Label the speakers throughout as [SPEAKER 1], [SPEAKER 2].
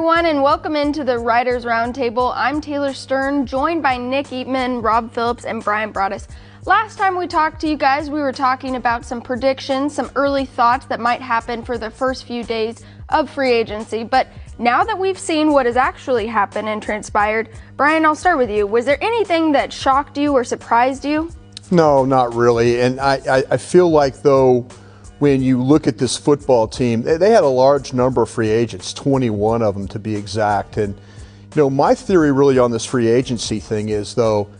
[SPEAKER 1] everyone, and welcome into the Writers Roundtable. I'm Taylor Stern, joined by Nick Eatman, Rob Phillips, and Brian Broaddus. Last time we talked to you guys, we were talking about some predictions, some early thoughts that might happen for the first few days of free agency. But now that we've seen what has actually happened and transpired, Brian, I'll start with you. Was there anything that shocked you or surprised you?
[SPEAKER 2] No, not really. And I feel like, though, when you look at this football team, they had a large number of free agents, 21 of them to be exact. And, you know, my theory really on this free agency thing is, though,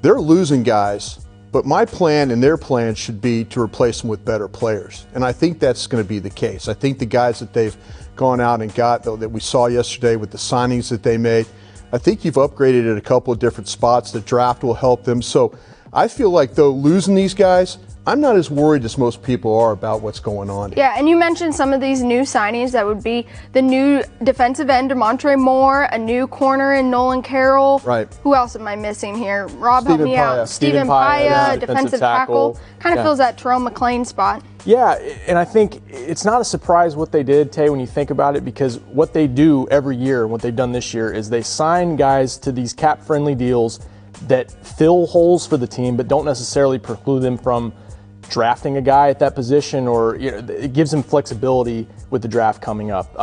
[SPEAKER 2] they're losing guys, but my plan and their plan should be to replace them with better players. And I think that's going to be the case. I think the guys that they've gone out and got, though, that we saw yesterday with the signings that they made, I think you've upgraded at a couple of different spots. The draft will help them. So I feel like, though, losing these guys, I'm not as worried as most people are about what's going on here.
[SPEAKER 1] Yeah, and you mentioned some of these new signings. That would be the new defensive end, DeMarcus Ware, a new corner in Nolan Carroll.
[SPEAKER 2] Right.
[SPEAKER 1] Who else am I missing here? Rob, help
[SPEAKER 2] Stephen
[SPEAKER 1] me
[SPEAKER 2] Paia.
[SPEAKER 1] out. Stephen Paia, defensive tackle. Kind of fills that Terrell McLean spot.
[SPEAKER 3] Yeah, and I think it's not a surprise what they did, Tay, when you think about it, because what they do every year, what they've done this year, is they sign guys to these cap-friendly deals that fill holes for the team, but don't necessarily preclude them from drafting a guy at that position, or it gives them flexibility with the draft coming up.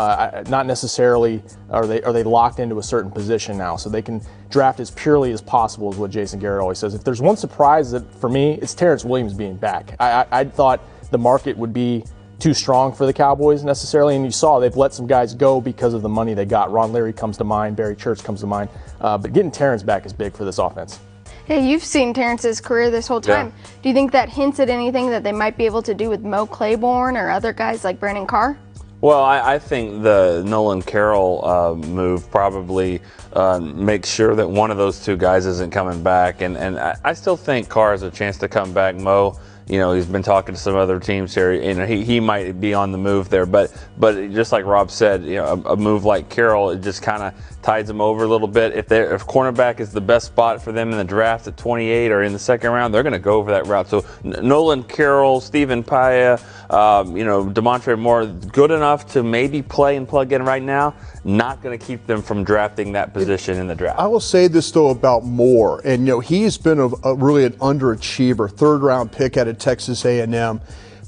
[SPEAKER 3] Not necessarily are they locked into a certain position now, so they can draft as purely as possible, is what Jason Garrett always says. If there's one surprise that for me, it's Terrence Williams being back. I thought the market would be too strong for the Cowboys necessarily, and you saw they've let some guys go because of the money they got. Ron Leary comes to mind, Barry Church comes to mind, but getting Terrence back is big for this offense.
[SPEAKER 1] Hey, you've seen Terrence's career this whole time. Yeah. Do you think that hints at anything that they might be able to do with Mo Claiborne or other guys like Brandon Carr?
[SPEAKER 4] Well, I think the Nolan Carroll move probably makes sure that one of those two guys isn't coming back. And I still think Carr has a chance to come back. Mo, you know, he's been talking to some other teams here, and he might be on the move there. But just like Rob said, you know, a move like Carroll, it just kind of tides them over a little bit. If cornerback is the best spot for them in the draft at 28 or in the second round, they're going to go over that route. So Nolan Carroll, Stephen Paia, DeMarcus Ware, good enough to maybe play and plug in right now. Not going to keep them from drafting that position in the draft.
[SPEAKER 2] I will say this, though, about Moore, and he's been really an underachiever, third-round pick out of Texas A&M.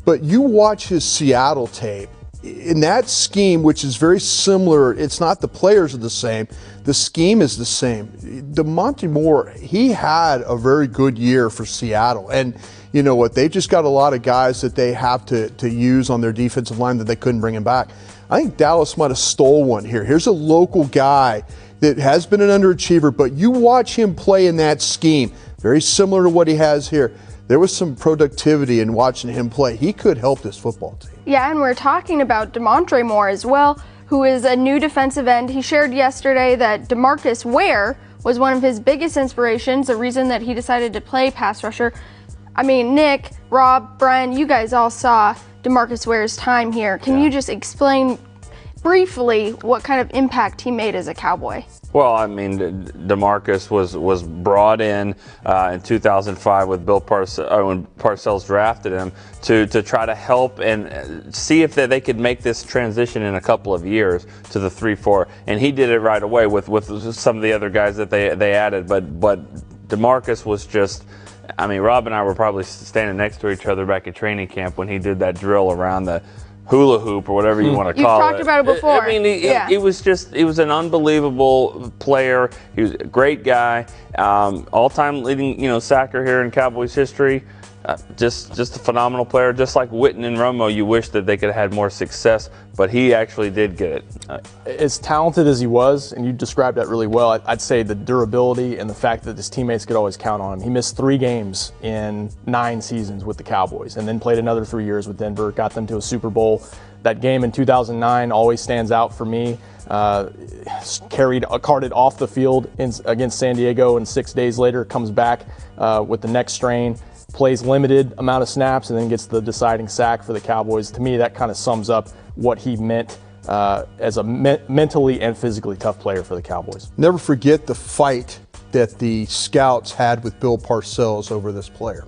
[SPEAKER 2] But you watch his Seattle tape. In that scheme, which is very similar, it's not the players are the same, the scheme is the same. DeMonte Moore, he had a very good year for Seattle. And you know what? They've just got a lot of guys that they have to use on their defensive line that they couldn't bring him back. I think Dallas might have stole one here. Here's a local guy that has been an underachiever, but you watch him play in that scheme, very similar to what he has here. There was some productivity in watching him play. He could help this football team.
[SPEAKER 1] Yeah, and we're talking about DeMarcus Ware as well, who is a new defensive end. He shared yesterday that DeMarcus Ware was one of his biggest inspirations, the reason that he decided to play pass rusher. I mean, Nick, Rob, Brian, you guys all saw DeMarcus Ware's time here. Can you just explain briefly what kind of impact he made as a Cowboy?
[SPEAKER 4] Well, I mean, DeMarcus was brought in 2005 with Bill Parcells, when Parcells drafted him to try to help and see if they could make this transition in a couple of years to the 3-4, and he did it right away with some of the other guys that they added. But DeMarcus was just, I mean, Rob and I were probably standing next to each other back at training camp when he did that drill around the hula hoop or whatever you want to call it.
[SPEAKER 1] You've talked about it before.
[SPEAKER 4] I mean, it was an unbelievable player. He was a great guy, all-time leading, sacker here in Cowboys history. Just a phenomenal player. Just like Witten and Romo, you wish that they could have had more success, but he actually did get it.
[SPEAKER 3] As talented as he was, and you described that really well, I'd say the durability and the fact that his teammates could always count on him. He missed 3 games in 9 seasons with the Cowboys, and then played another 3 years with Denver, got them to a Super Bowl. That game in 2009 always stands out for me. Carted off the field against San Diego, and 6 days later comes back with the neck strain. Plays limited amount of snaps and then gets the deciding sack for the Cowboys. To me, that kind of sums up what he meant as a mentally and physically tough player for the Cowboys.
[SPEAKER 2] Never forget the fight that the scouts had with Bill Parcells over this player.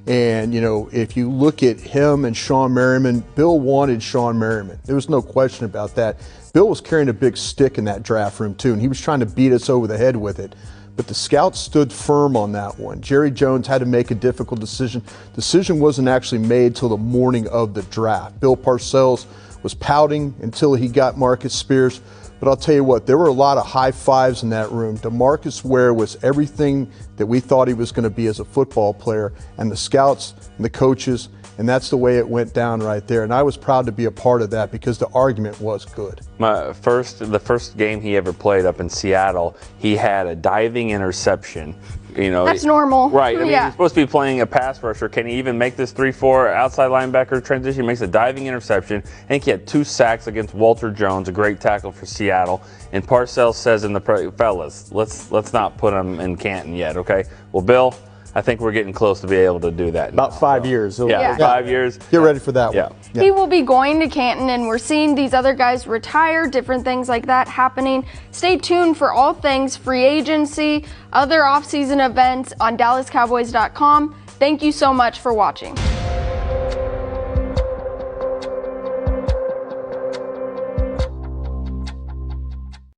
[SPEAKER 2] And, if you look at him and Sean Merriman, Bill wanted Sean Merriman. There was no question about that. Bill was carrying a big stick in that draft room too, and he was trying to beat us over the head with it. But the scouts stood firm on that one. Jerry Jones had to make a difficult decision. Decision wasn't actually made till the morning of the draft. Bill Parcells was pouting until he got Marcus Spears. But I'll tell you what, there were a lot of high fives in that room. DeMarcus Ware was everything that we thought he was going to be as a football player, and the scouts and the coaches, and that's the way it went down right there. And I was proud to be a part of that because the argument was good.
[SPEAKER 4] The first game he ever played up in Seattle, he had a diving interception. You know,
[SPEAKER 1] that's normal.
[SPEAKER 4] Right. I mean, he's supposed to be playing a pass rusher. Can he even make this 3-4 outside linebacker transition? He makes a diving interception. I think he had 2 sacks against Walter Jones, a great tackle for Seattle. And Parcells says in the fellas, let's not put him in Canton yet, okay? Well, Bill, I think we're getting close to be able to do that.
[SPEAKER 3] About 5 years.
[SPEAKER 4] Yeah, 5 years.
[SPEAKER 2] Get ready for that one.
[SPEAKER 1] Yeah. He will be going to Canton, and we're seeing these other guys retire, different things like that happening. Stay tuned for all things free agency, other offseason events on DallasCowboys.com. Thank you so much for watching.